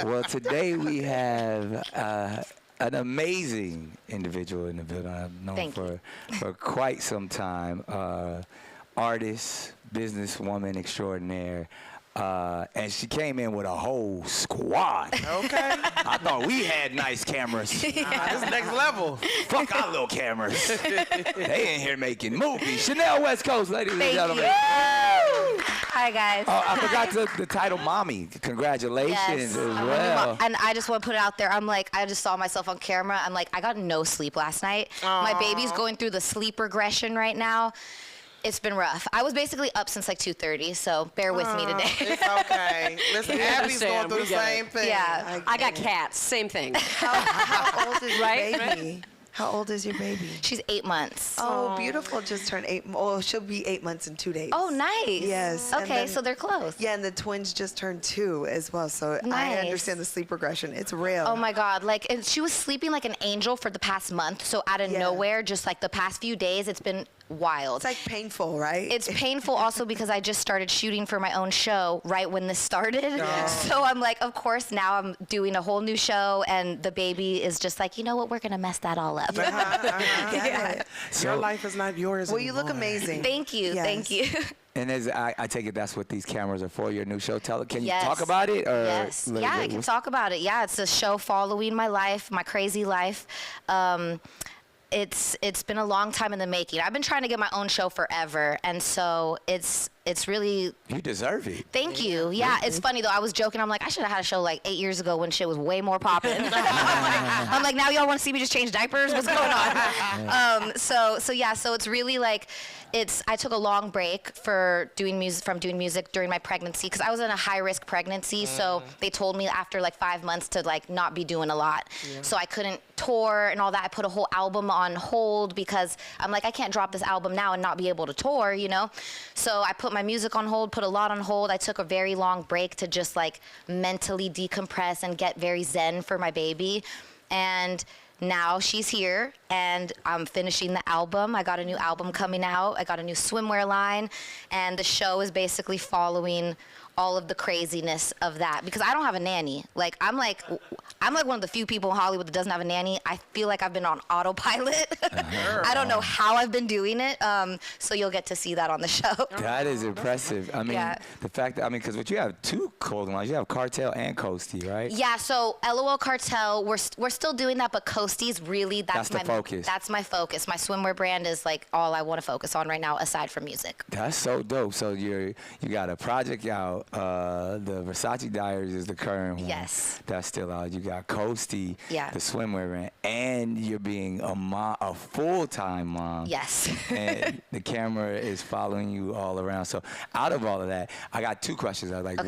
Well, today we have an amazing individual in the building. I've known for quite some time. Artist, businesswoman extraordinaire. And she came in with a whole squad. Okay. I thought we had nice cameras. This is next level. Fuck our little cameras. They in here making movies. Chanel West Coast, ladies and gentlemen. Hi, guys. Oh, I forgot the title Mommy. Congratulations as well. And I just want to put it out there. I'm like, I just saw myself on camera. I'm like, I got no sleep last night. My baby's going through the sleep regression right now. It's been rough. I was basically up since like 2:30, so bear with me today. It's okay. Listen, Abby's going through the same thing. Yeah. I got cats. Same thing. How old is your baby? How old is your baby? She's 8 months. Oh, beautiful. Just turned 8. Oh, she'll be 8 months in 2 days. Oh, nice. Yes. Okay, so they're close. Yeah, and the twins just turned 2 as well. So I understand the sleep regression. It's real. Oh my God. Like, and she was sleeping like an angel for the past month. So out of nowhere, just like the past few days, it's been wild. It's like painful, right? It's painful also because I just started shooting for my own show right when this started. So I'm like, of course, now I'm doing a whole new show, and the baby is just like, you know what, we're going to mess that all up. Yeah. So, your life is not yours Well, anymore. you look amazing. Thank you. Yes. Thank you. And as I take it, that's what these cameras are for, your new show. Can you Yes. talk about it? Or Yes. Yeah, I can talk about it. Yeah, it's a show following my life, my crazy life. It's been a long time in the making. I've been trying to get my own show forever, and so it's really. You deserve it. Thank you. Yeah, it's funny though. I was joking. I'm like, I should have had a show like 8 years ago when shit was way more popping. I'm like, now y'all want to see me just change diapers? What's going on? So yeah. So it's really like, I took a long break from doing music during my pregnancy because I was in a high risk pregnancy. So they told me after like 5 months to like not be doing a lot. So I couldn't tour and all that. I put a whole album on hold because I'm like, I can't drop this album now and not be able to tour, you know? So I put my music on hold, put a lot on hold. I took a very long break to just like mentally decompress and get very zen for my baby. And now she's here and I'm finishing the album. I got a new album coming out. I got a new swimwear line, and the show is basically following all of the craziness of that because I don't have a nanny. Like I'm like one of the few people in Hollywood that doesn't have a nanny. I feel like I've been on autopilot. I don't know how I've been doing it. So you'll get to see that on the show. That is impressive. I mean, the fact that, because what you have two clothing lines. You have Cartel and Coastie, right? Yeah, so LOL Cartel, we're still doing that, but Coastie's really, that's my focus. That's my focus. My swimwear brand is like all I want to focus on right now aside from music. That's so dope. So you got a project out. The Versace Diaries is the current one. Yes. That's still out. You got Coastie, the swimwear brand, and you're being a full-time mom. Yes. And the camera is following you all around. So out of all of that, I got two questions. I was like,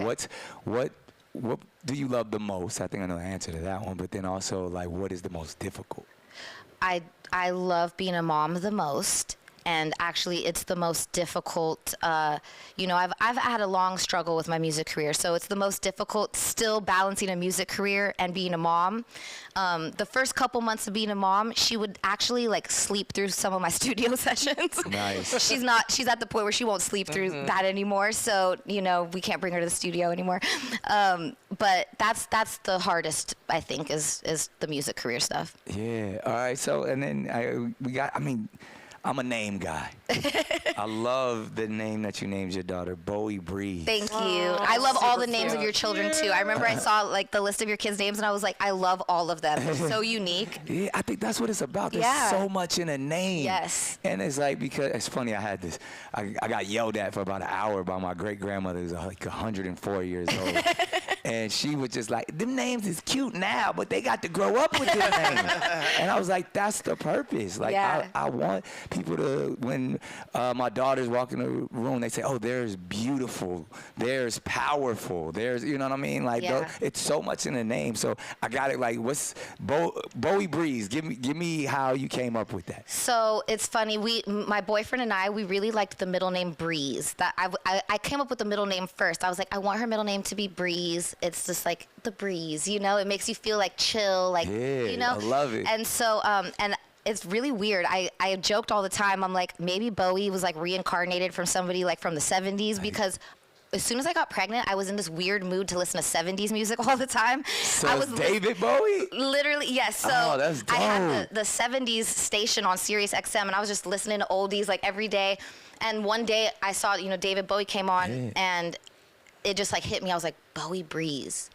what do you love the most? I think I know the answer to that one. But then also, like, what is the most difficult? I love being a mom the most. And actually, it's the most difficult. You know, I've had a long struggle with my music career, so it's the most difficult still balancing a music career and being a mom. The first couple months of being a mom, she would actually like sleep through some of my studio sessions. Nice. She's at the point where she won't sleep through that anymore. So you know, we can't bring her to the studio anymore. But that's the hardest, I think, is the music career stuff. Yeah. All right. So and then I'm a name guy. I love the name that you named your daughter, Bowie Breeze. Thank you. I love all the names of your children too. I remember I saw like the list of your kids' names and I was like, I love all of them. They're so unique. Yeah, I think that's what it's about. There's so much in a name. Yes. And it's like, because it's funny, I got yelled at for about an hour by my great grandmother who's like 104 years old. And she was just like, them names is cute now, but they got to grow up with their names. And I was like, that's the purpose. Like, I want people to, when my daughters walk in the room, they say, oh, there's beautiful, there's powerful, there's, you know what I mean? Like, it's so much in the name. So I got it, like, what's Bowie Breeze? Give me how you came up with that. So it's funny, my boyfriend and I, we really liked the middle name Breeze. That I came up with the middle name first. I was like, I want her middle name to be Breeze. It's just like the breeze, you know? It makes you feel like chill, like, you know? I love it. And so, and it's really weird. I joked all the time. I'm like, maybe Bowie was like reincarnated from somebody like from the 70s because as soon as I got pregnant, I was in this weird mood to listen to 70s music all the time. So I was David Bowie? Literally, yes. So that's dope. I had the 70s station on Sirius XM, and I was just listening to oldies like every day. And one day I saw, David Bowie came on, and it just like hit me. I was like, Bowie Breeze.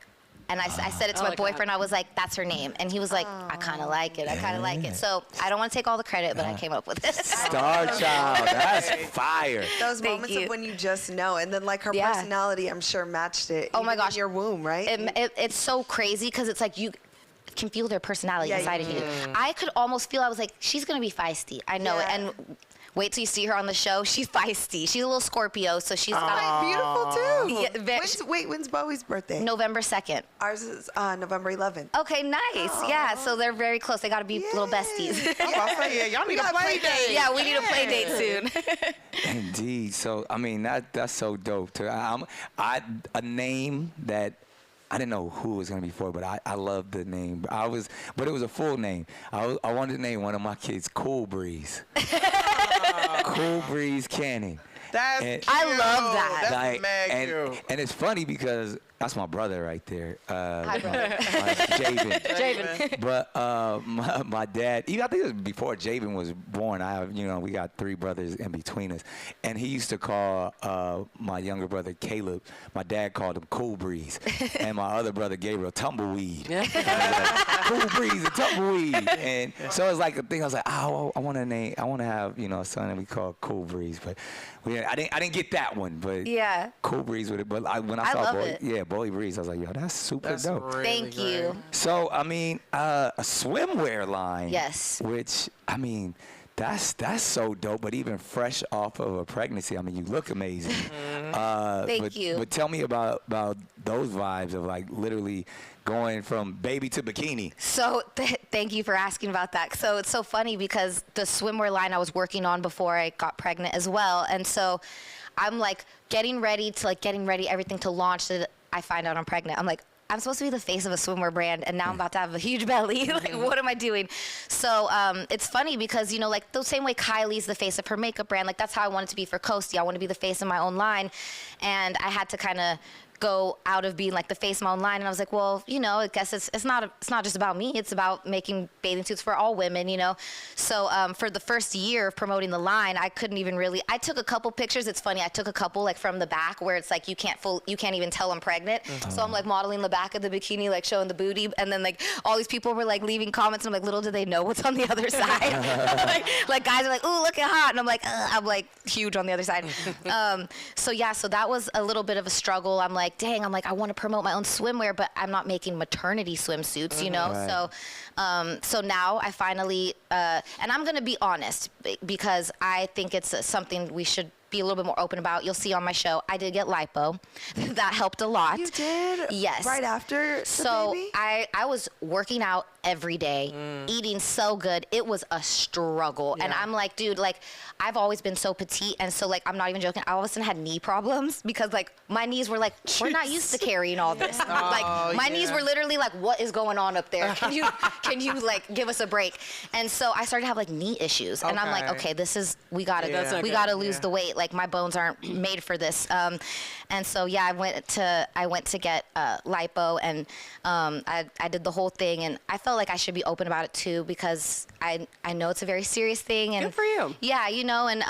And I said it to my boyfriend. I was like, that's her name. And he was like, I kind of like it. I kind of like it. So I don't want to take all the credit, but I came up with it. Star Child. That's fire. Those moments of when you just know. And then like her personality, I'm sure matched it. Oh my gosh. In your womb, right? It's so crazy because it's like you can feel their personality inside of you. I could almost feel, I was like, she's going to be feisty. I know it. And wait till you see her on the show. She's feisty. She's a little Scorpio, so she's got beautiful too. Yeah, When's Bowie's birthday? November 2nd. Ours is November 11th. Okay, nice. Yeah, so they're very close. They got to be little besties. Y'all need a play date. Yeah, we need a play date soon. Indeed. So I mean that's so dope. A name that I didn't know who it was gonna be for, but I loved the name. But it was a full name. I wanted to name one of my kids Cool Breeze. Cool Breeze Cannon. That's cute. I love that. That's Like, mad cute. and it's funny because that's my brother right there. Hi, brother. Javen. Javen. But my dad, I think it was before Javen was born. We got 3 brothers in between us, and he used to call my younger brother Caleb. My dad called him Cool Breeze, and my other brother Gabriel Tumbleweed. Like, Cool Breeze and Tumbleweed, and so it's like a thing. I was like, I want to have a son that we call Cool Breeze, but I didn't get that one, but Yeah. Cool Breeze with it. But when I saw Bowie Breeze, I was like, yo, that's super dope. Really Thank you. So, I mean, a swimwear line. Yes. Which, I mean, that's so dope. But even fresh off of a pregnancy, I mean, you look amazing. Thank you. But tell me about those vibes of like literally going from baby to bikini. So thank you for asking about that. So it's so funny because the swimwear line I was working on before I got pregnant as well. And so I'm like getting ready everything to launch. That I find out I'm pregnant. I'm like, I'm supposed to be the face of a swimwear brand, and now I'm about to have a huge belly. Like, what am I doing? So it's funny because, like the same way Kylie's the face of her makeup brand, like that's how I want it to be for Coasty. I want to be the face of my own line. And I had to kind of go out of being like the face of my own line, and I was like, well, I guess it's not just about me. It's about making bathing suits for all women, So for the first year of promoting the line, I couldn't even really. I took a couple pictures. It's funny. I took a couple like from the back where it's like you can't even tell I'm pregnant. So I'm like modeling the back of the bikini, like showing the booty, and then like all these people were like leaving comments, and I'm like, little do they know what's on the other side. like guys are like, ooh, looking hot, and I'm like huge on the other side. So that was a little bit of a struggle. I'm like, dang, I want to promote my own swimwear, but I'm not making maternity swimsuits, Right. So now I finally, and I'm going to be honest because I think it's something we should be a little bit more open about. You'll see on my show, I did get lipo. That helped a lot. You did? Yes. Right after the baby? I was working out every day, eating so good. It was a struggle. Yeah. And I'm like, dude, like I've always been so petite, and so like I'm not even joking. I all of a sudden had knee problems because like my knees were like, we're not used to carrying all this. Like my knees were literally like, what is going on up there? Can you like give us a break? And so I started to have like knee issues, and I'm like, okay, we gotta lose the weight. Like my bones aren't made for this. And so I went to get lipo, and I did the whole thing, and I felt like I should be open about it too because I know it's a very serious thing. And good for you. Yeah, and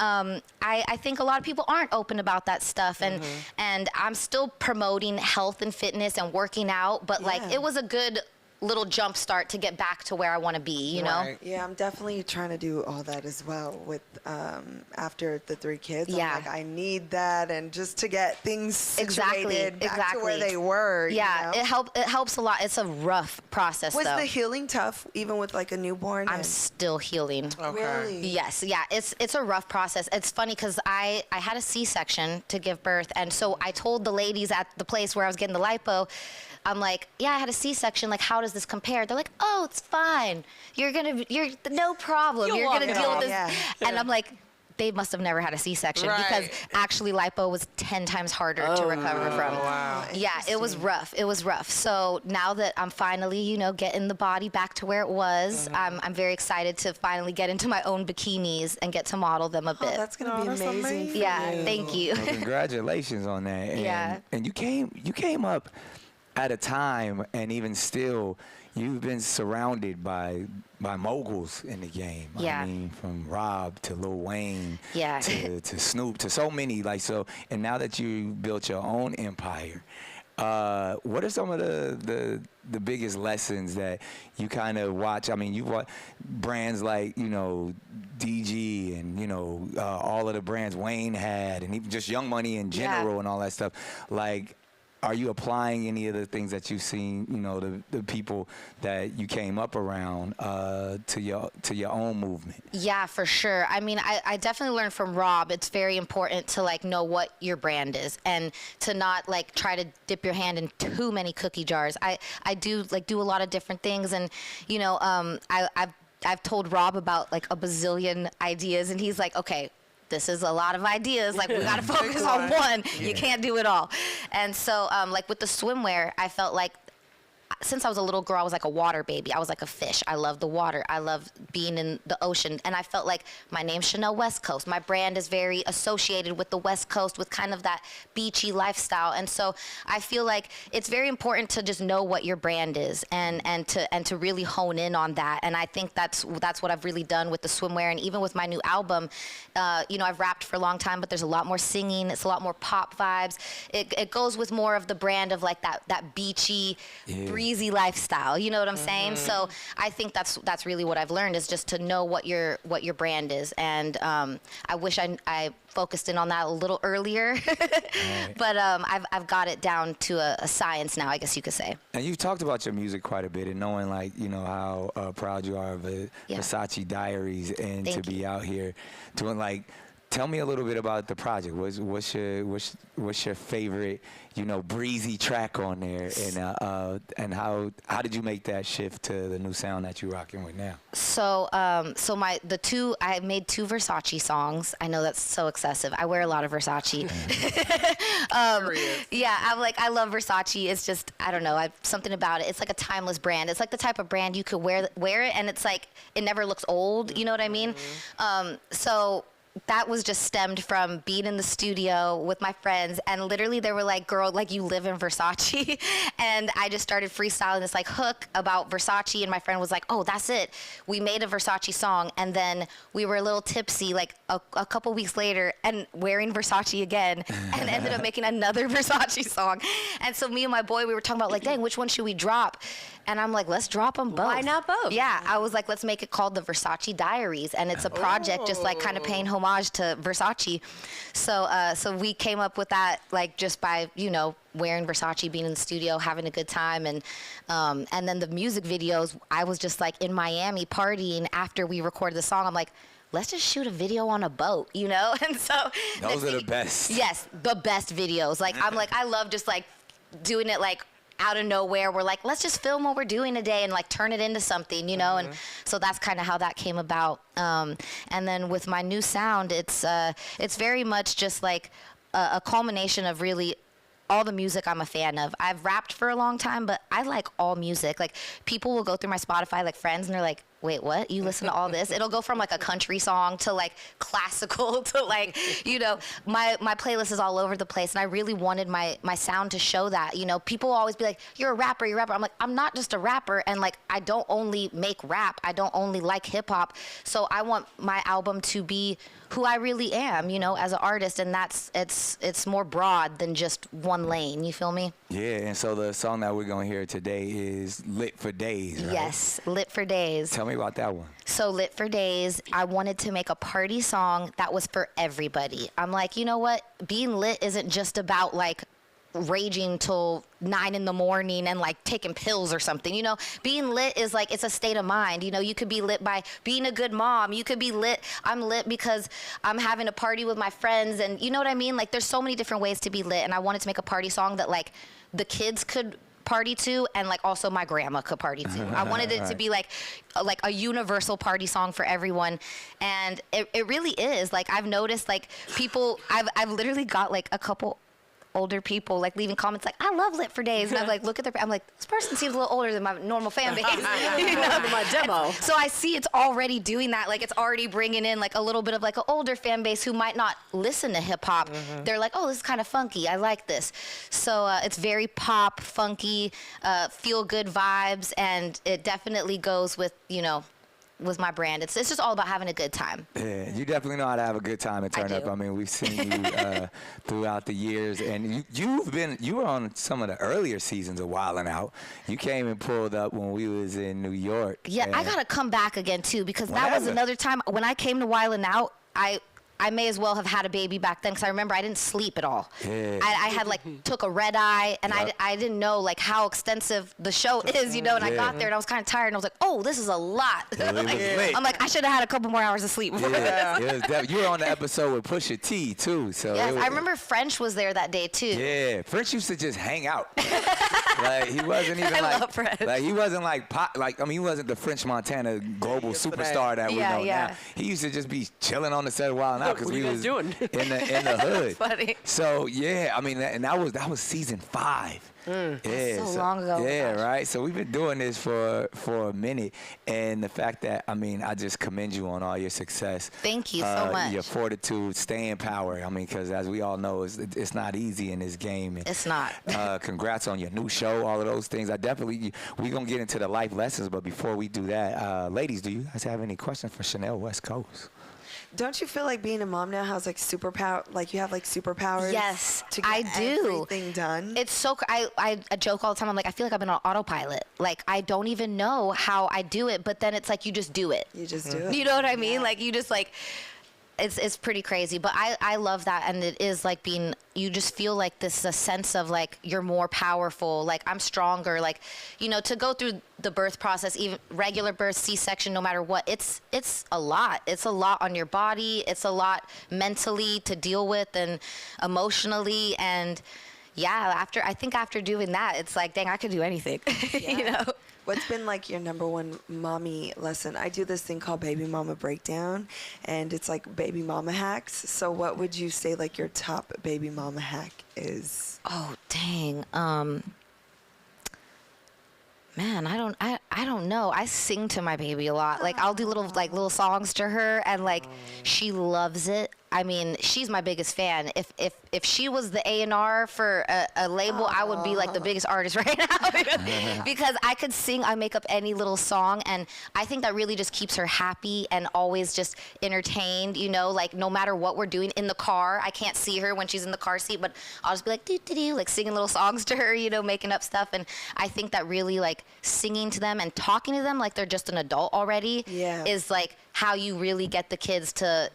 I think a lot of people aren't open about that stuff, and I'm still promoting health and fitness and working out, but like it was a good little jump start to get back to where I want to be, you know? Yeah, I'm definitely trying to do all that as well with after the 3 kids. Yeah. I'm like, I need that, and just to get things situated back to where they were. Yeah, you know? it helps a lot. It's a rough process, Was though. the healing tough, even with like a newborn? I'm still healing. Okay. Really? Yes, yeah, it's a rough process. It's funny because I had a C-section to give birth, and so I told the ladies at the place where I was getting the lipo, I'm like, yeah, I had a C-section. Like, how does this compare? They're like, oh, it's fine. You're no problem. You're gonna deal with this. Yeah. And I'm like, they must have never had a C-section Right. because actually lipo was 10 times harder to recover from. Wow. Yeah, it was rough. It was rough. So now that I'm finally, you know, getting the body back to where it was, I'm very excited to finally get into my own bikinis and get to model them a bit. Oh, that's gonna be that's amazing. amazing. Yeah, thank you. Well, congratulations on that. And, Yeah. And you came up at a time, and even still, you've been surrounded by moguls in the game. Yeah. I mean, from Rob to Lil Wayne Yeah. to Snoop to so many. Like, so, and now that you built your own empire, what are some of the biggest lessons that you kind of watch? I mean, you watch brands like, you know, DG and, you know, all of the brands Wayne had, and even just Young Money in general and all that stuff. Like, are you applying any of the things that you've seen, you know, the people that you came up around to your own movement? Yeah, for sure. I mean, I definitely learned from Rob. It's very important to like know what your brand is and to not like try to dip your hand in too many cookie jars. I do like do a lot of different things, and you know, I've told Rob about like a bazillion ideas, and he's like, okay, this is a lot of ideas. Like, we got to focus on one. Yeah. You can't do it all. And so, like, with the swimwear, I felt like since I was a little girl, I was like a water baby. I was like a fish. I love the water. I love being in the ocean. And I felt like my name's Chanel West Coast. My brand is very associated with the West Coast, with kind of that beachy lifestyle. And so I feel like it's very important to just know what your brand is and to really hone in on that. And I think that's what I've really done with the swimwear. And even with my new album, you know, I've rapped for a long time, but there's a lot more singing. It's a lot more pop vibes. It goes with more of the brand of like that beachy, breezy lifestyle. You know what I'm saying? So I think that's really what I've learned, is just to know what your brand is. And I wish I focused in on that a little earlier, but I've got it down to a science now, I guess you could say. And you've talked about your music quite a bit, and knowing, like, you know, how proud you are of the Versace Diaries, and to be out here doing, like, tell me a little bit about the project. What's your favorite, you know, breezy track on there, and how did you make that shift to the new sound that you're rocking with now? So I made 2 Versace songs. I know that's so excessive. I wear a lot of Versace. Yeah, I love Versace. It's just, I don't know, something about it. It's like a timeless brand. It's like the type of brand you could wear it, and it's like it never looks old. You know what I mean? So that was just stemmed from being in the studio with my friends, and literally they were like, girl, like, you live in Versace. And I just started freestyling this like hook about Versace, and my friend was like, oh, that's it. We made a Versace song, and then we were a little tipsy like a couple weeks later and wearing Versace again, and ended up making another Versace song. And so me and my boy, we were talking about like, dang, which one should we drop? And I'm like, let's drop them both. Why not both? Yeah, I was like, let's make it called the Versace Diaries, and it's a project just like kind of paying homage to Versace. So we came up with that like just by, you know, wearing Versace, being in the studio, having a good time, and then the music videos. I was just like in Miami partying after we recorded the song. I'm like, let's just shoot a video on a boat, you know? And so those are the best. Yes, the best videos. Like, I'm like, I love just like doing it like out of nowhere. We're like, let's just film what we're doing today and like turn it into something, you know? And so that's kind of how that came about. And then with my new sound, it's very much just like a culmination of really all the music I'm a fan of. I've rapped for a long time, but I like all music. Like, people will go through my Spotify, like friends, and they're like, wait, what? You listen to all this? It'll go from like a country song to like classical to like, you know, my playlist is all over the place. And I really wanted my sound to show that. You know, people will always be like, you're a rapper, you're a rapper. I'm like, I'm not just a rapper. And like, I don't only make rap. I don't only like hip hop. So I want my album to be who I really am, you know, as an artist. And it's more broad than just one lane. You feel me? Yeah, and so the song that we're going to hear today is Lit for Days, right? Yes, Lit for Days. Tell me about that one. So Lit for Days, I wanted to make a party song that was for everybody. I'm like, you know what? Being lit isn't just about like raging till 9 in the morning and like taking pills or something, you know. Being lit is like, it's a state of mind, you know. You could be lit by being a good mom. You could be lit, I'm lit because I'm having a party with my friends, and you know what I mean. Like, there's so many different ways to be lit, and I wanted to make a party song that like the kids could party to, and like also my grandma could party to. I wanted it to be like a universal party song for everyone, and it really is. Like I've noticed like people, I've literally got like a couple older people like leaving comments like, I love Lit for Days, and I'm like, look at their, I'm like, this person seems a little older than my normal fan base. You know? My demo. So I see it's already doing that. Like it's already bringing in like a little bit of like an older fan base who might not listen to hip hop. They're like, oh, this is kind of funky. I like this. So it's very pop, funky, feel good vibes, and it definitely goes with, you know, with my brand. It's just all about having a good time. Yeah, you definitely know how to have a good time and turn I up. do. I mean, we've seen you throughout the years, and you were on some of the earlier seasons of Wildin' Out. You came and pulled up when we was in New York. Yeah, I gotta come back again too, because that was another time when I came to Wildin' Out. I may as well have had a baby back then, because I remember I didn't sleep at all. Yeah. I had like took a red eye, and I didn't know like how extensive the show is, you know. And I got there and I was kind of tired, and I was like, oh, this is a lot. I'm like, I should have had a couple more hours of sleep before this. You were on the episode with Pusha T too, so Yes, I remember French was there that day too. Yeah, French used to just hang out. Like he wasn't even I like, love French. like he wasn't like pop, like I mean he wasn't the French Montana global superstar that we know now. He used to just be chilling on the set of Wild 'N Out because we was doing? in the hood. Funny. So yeah, I mean and that was season 5. Yeah, so long ago. Yeah, Gosh. right. So we've been doing this for a minute, and the fact that I mean, I just commend you on all your success. Thank you so much. Your fortitude, staying power. I mean, because as we all know, it's not easy in this game. And, It's not. congrats on your new show, all of those things. We're gonna get into the life lessons, but before we do that, ladies, do you guys have any questions for Chanel West Coast? Don't you feel like being a mom now has like superpower? Like you have like superpowers? Yes, to get I do. everything done. It's so I joke all the time. I'm like, I feel like I've been on autopilot. Like I don't even know how I do it, but then it's like you just do it. You just do it. You know what I mean? Like you just like. It's pretty crazy, but I love that, and it is like you just feel like this a sense of like you're more powerful, like I'm stronger, like, you know, to go through the birth process, even regular birth, C-section, no matter what, it's a lot. It's a lot on your body. It's a lot mentally to deal with and emotionally, and yeah, I think after doing that, it's like, dang, I could do anything, you know? What's been like your number one mommy lesson? I do this thing called Baby Mama Breakdown, and it's like baby mama hacks. So what would you say like your top baby mama hack is? Oh, dang. Man, I don't know. I sing to my baby a lot. Like I'll do little songs to her, and like she loves it. I mean, she's my biggest fan. If she was the A&R for a label, I would be like the biggest artist right now because I could sing. I make up any little song, and I think that really just keeps her happy and always just entertained. You know, like no matter what we're doing in the car, I can't see her when she's in the car seat, but I'll just be like doo-doo-doo, like singing little songs to her. You know, making up stuff, and I think that really like singing to them and talking to them like they're just an adult already is like how you really get the kids to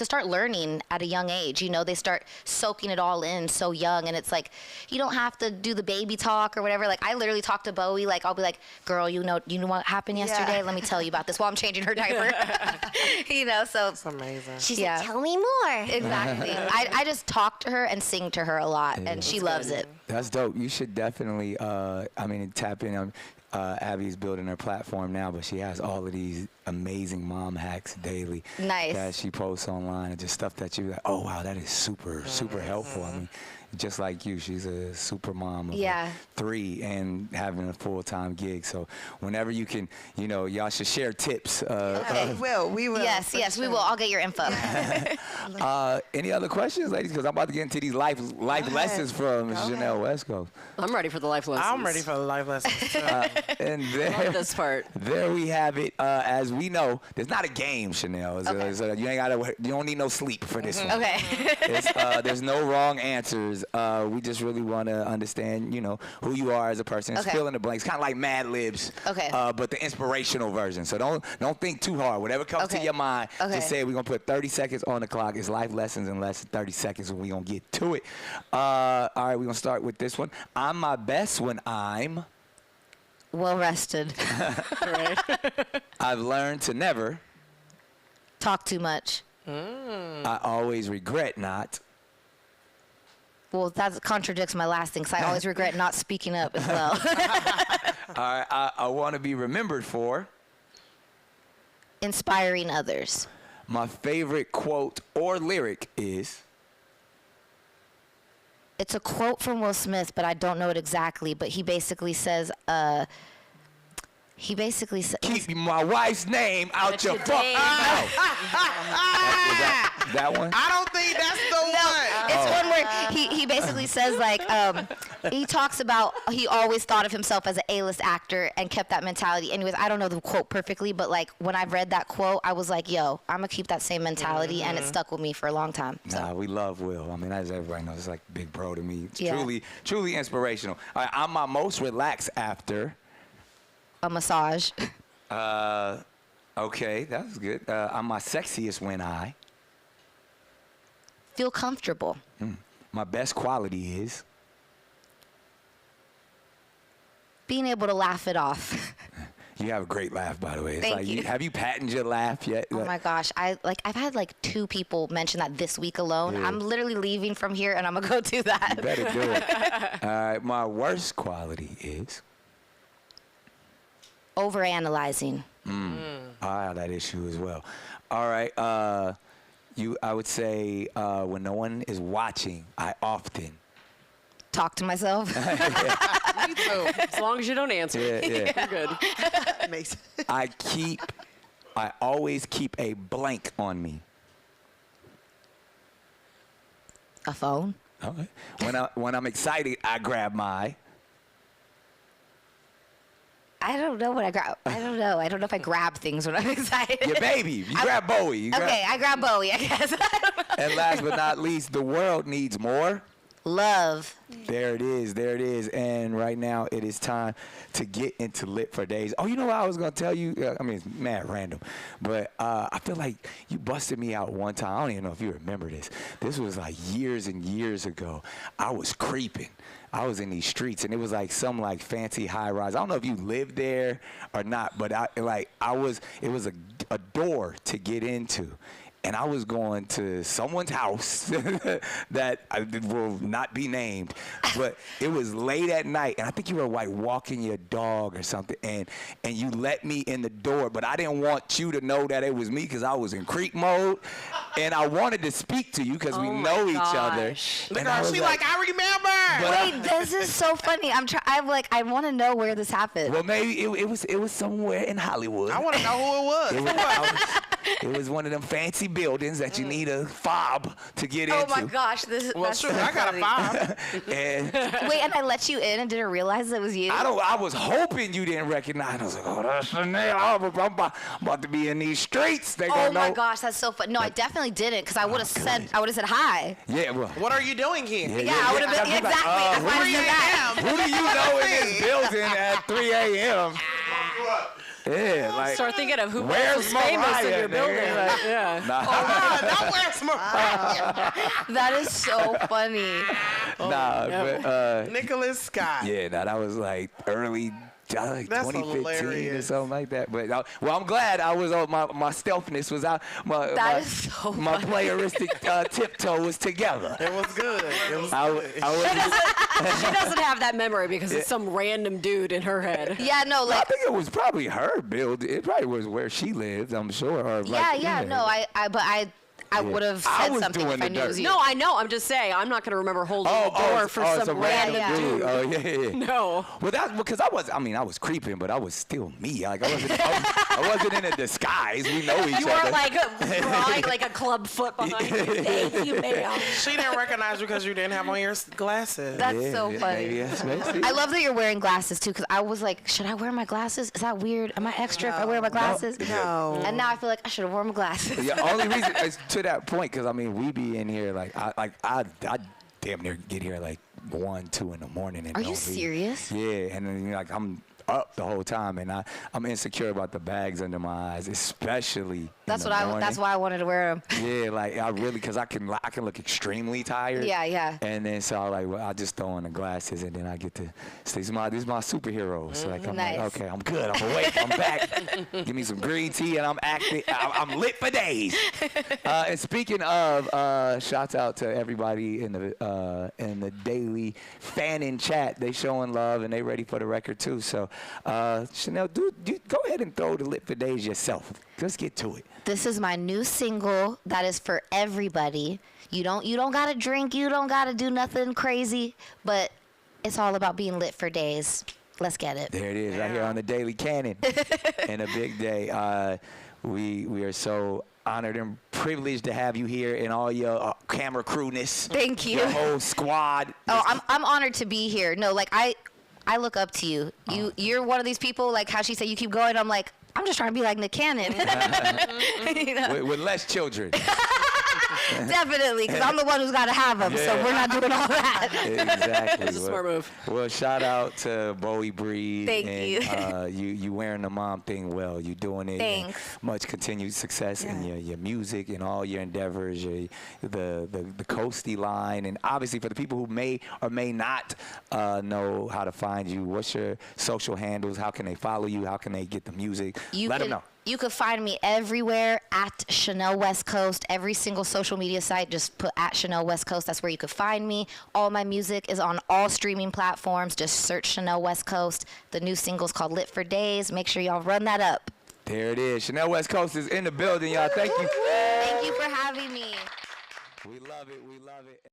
start learning at a young age. You know, they start soaking it all in so young, and it's like you don't have to do the baby talk or whatever. Like I literally talk to Bowie, like I'll be like, girl, you know what happened yesterday? Let me tell you about this while I'm changing her diaper. You know, so It's amazing. she's like, tell me more. Exactly. I just talk to her and sing to her a lot, and she loves it. That's dope. You should definitely, tap in on. Abby's building her platform now, but she has all of these amazing mom hacks daily. Nice. That she posts online, and just stuff that you like, oh wow, that is super helpful. I mean, just like you, she's a super mom of 3 and having a full-time gig. So whenever you can, you know, y'all should share tips. We will. Yes, we will. I'll get your info. Any other questions, ladies? Because I'm about to get into these life lessons from Chanel West Coast. I'm ready for the life lessons. I'm ready for the life lessons. And Love this part. there we have it. As we know, there's not a game, Chanel. So you don't need no sleep for this one. Okay. There's no wrong answers. We just really want to understand, you know, who you are as a person. It's fill in the blanks, kind of like Mad Libs, but the inspirational version. So don't think too hard. Whatever comes to your mind, just say we're gonna put 30 seconds on the clock. It's life lessons in less than 30 seconds, and we're gonna get to it. All right, we're gonna start with this one. I'm my best when I'm well rested. I've learned to never Talk too much. I always regret not Well, that contradicts my last thing, because I always regret not speaking up as well. All right, I want to be remembered for Inspiring others. my favorite quote or lyric is. It's a quote from Will Smith, but I don't know it exactly. But he basically says, Keep my wife's name out your fucking mouth. That one? I don't think that's the one. It's one where he basically says, like, he talks about he always thought of himself as an A-list actor and kept that mentality. Anyways, I don't know the quote perfectly, but like when I read that quote, I was like, yo, I'm gonna keep that same mentality, and it stuck with me for a long time. So. Nah, we love Will. I mean, as everybody knows, it's like big bro to me. It's Yeah. truly inspirational. All right, I'm my most relaxed after. A massage. Okay, that was good. I'm my sexiest when I. Feel comfortable. My best quality is. Being able to laugh it off. You have a great laugh, by the way. It's Thank like you. have you patented your laugh yet? Oh my gosh, I've had like 2 people mention that this week alone. Yeah. I'm literally leaving from here and I'm gonna go do that. You better do it. All right, my worst quality is. Overanalyzing. I have that issue as well. All right, I would say when no one is watching, I often. Talk to myself. Me too. As long as you don't answer. Yeah. You're good. Makes I always keep a blank on me. A phone. Okay. When I'm excited, I grab my. I don't know what I grab. I don't know. I don't know if I grab things when I'm excited. Your baby. You grab Bowie. I grab Bowie, I guess. And last but not least, the world needs more. Love. There it is. There it is. And right now, it is time to get into Lit for Days. Oh, you know what I was going to tell you? I mean, it's mad random. But I feel like you busted me out one time. I don't even know if you remember this. This was like years and years ago. I was creeping. I was in these streets, and it was like some like fancy high rise. I don't know if you lived there or not, but it was a door to get into. And I was going to someone's house that will not be named, but it was late at night, and I think you were like walking your dog or something, and you let me in the door, but I didn't want you to know that it was me because I was in creep mode, and I wanted to speak to you because we know each other. Look And at I her. was She like, I remember. Wait, this is so funny. I want to know where this happened. well, maybe it was somewhere in Hollywood. I want to know who it was. It was one of them fancy buildings that you need a fob to get into. Oh my gosh, Well, that's sure, so I got a funny. 5. And Wait, and I let you in and didn't realize it was you? I was hoping you didn't recognize. I was like, oh, that's Chanel. I'm about to be in these streets. They Oh gonna my know. gosh, that's so funny. No, I definitely didn't, because I would have said hi. Yeah, well. What are you doing here? Yeah, I would have been I'd be exactly. like, That's why I said that. Who do you know in this building at 3 a.m.? Yeah, like. Start thinking of who else Where's was famous in Mariah, your building. nigga? Like, yeah. Don't wear Mariah. That is so funny. But Nicholas Scott. yeah, that was like early. Like That's 2015 or hilarious. something like that. But well, I'm glad I was on my stealthness was out. That is so my funny. playeristic tiptoe was together. It was good. It was I good. was. She doesn't have that memory because it's some random dude in her head. Yeah, no, I like, think it was probably her build. It probably was where she lived, I'm sure. Or like, no, I would have I said was something doing if I the knew it was dirt. you. No, I know. I'm just saying. I'm not going to remember holding the door for some random yeah. dude. Oh yeah. No. Well, that's because I was creeping, but I was still me. Like I wasn't in a disguise. We know each You other. were like drawing like a club foot behind you. Thank you, ma'am. She didn't recognize you because you didn't have on your glasses. That's Yeah, so yeah, funny. maybe that's I love that you're wearing glasses too, because I was like, should I wear my glasses? Is that weird? Am I extra if I wear my glasses? No. And now I feel like I should have worn my glasses. Yeah, only reason is to that point, because I mean, we be in here I damn near get here like 1, 2 in the morning. And Are you don't leave. serious? Yeah, and then like up the whole time, and I'm insecure about the bags under my eyes, especially. That's why I wanted to wear them. Yeah, like I really, cause I can look extremely tired. Yeah. And then so I like, well, I just throw on the glasses, and then I get to. These are my superheroes. So like I'm Nice. like, okay, I'm good. I'm awake. I'm back. Give me some green tea, and I'm active. I'm lit for days. And speaking of, shouts out to everybody in the daily fan in chat. They showing love, and they ready for the record too. So, Chanel, go ahead and throw the Lit for Days yourself. Let's get to it. This is my new single that is for everybody. You don't gotta drink, you don't gotta do nothing crazy, but it's all about being lit for days. Let's get it. There it is, right here on the Daily Canon. And a big day. We are so honored and privileged to have you here in all your camera crewness. Thank you. Your whole squad. Oh, I'm honored to be here. No, like I look up to you. You're one of these people, like how she said you keep going. I'm like, I'm just trying to be like Nick Cannon. You know? with less children. Definitely, because I'm the one who's got to have them, so we're not doing all that. Exactly. It's a smart move. Well, shout out to Bowie Breed. Thank and, you wearing the mom thing well. You doing it. Thanks. Much continued success in your music and all your endeavors, the Coasty line. And obviously for the people who may or may not know how to find you, what's your social handles? How can they follow you? How can they get the music? Let them know. You could find me everywhere at Chanel West Coast. Every single social media site, just put at Chanel West Coast. That's where you could find me. All my music is on all streaming platforms. Just search Chanel West Coast. The new single's called Lit for Days. Make sure y'all run that up. There it is. Chanel West Coast is in the building, y'all. Thank you. Thank you for having me. We love it. We love it.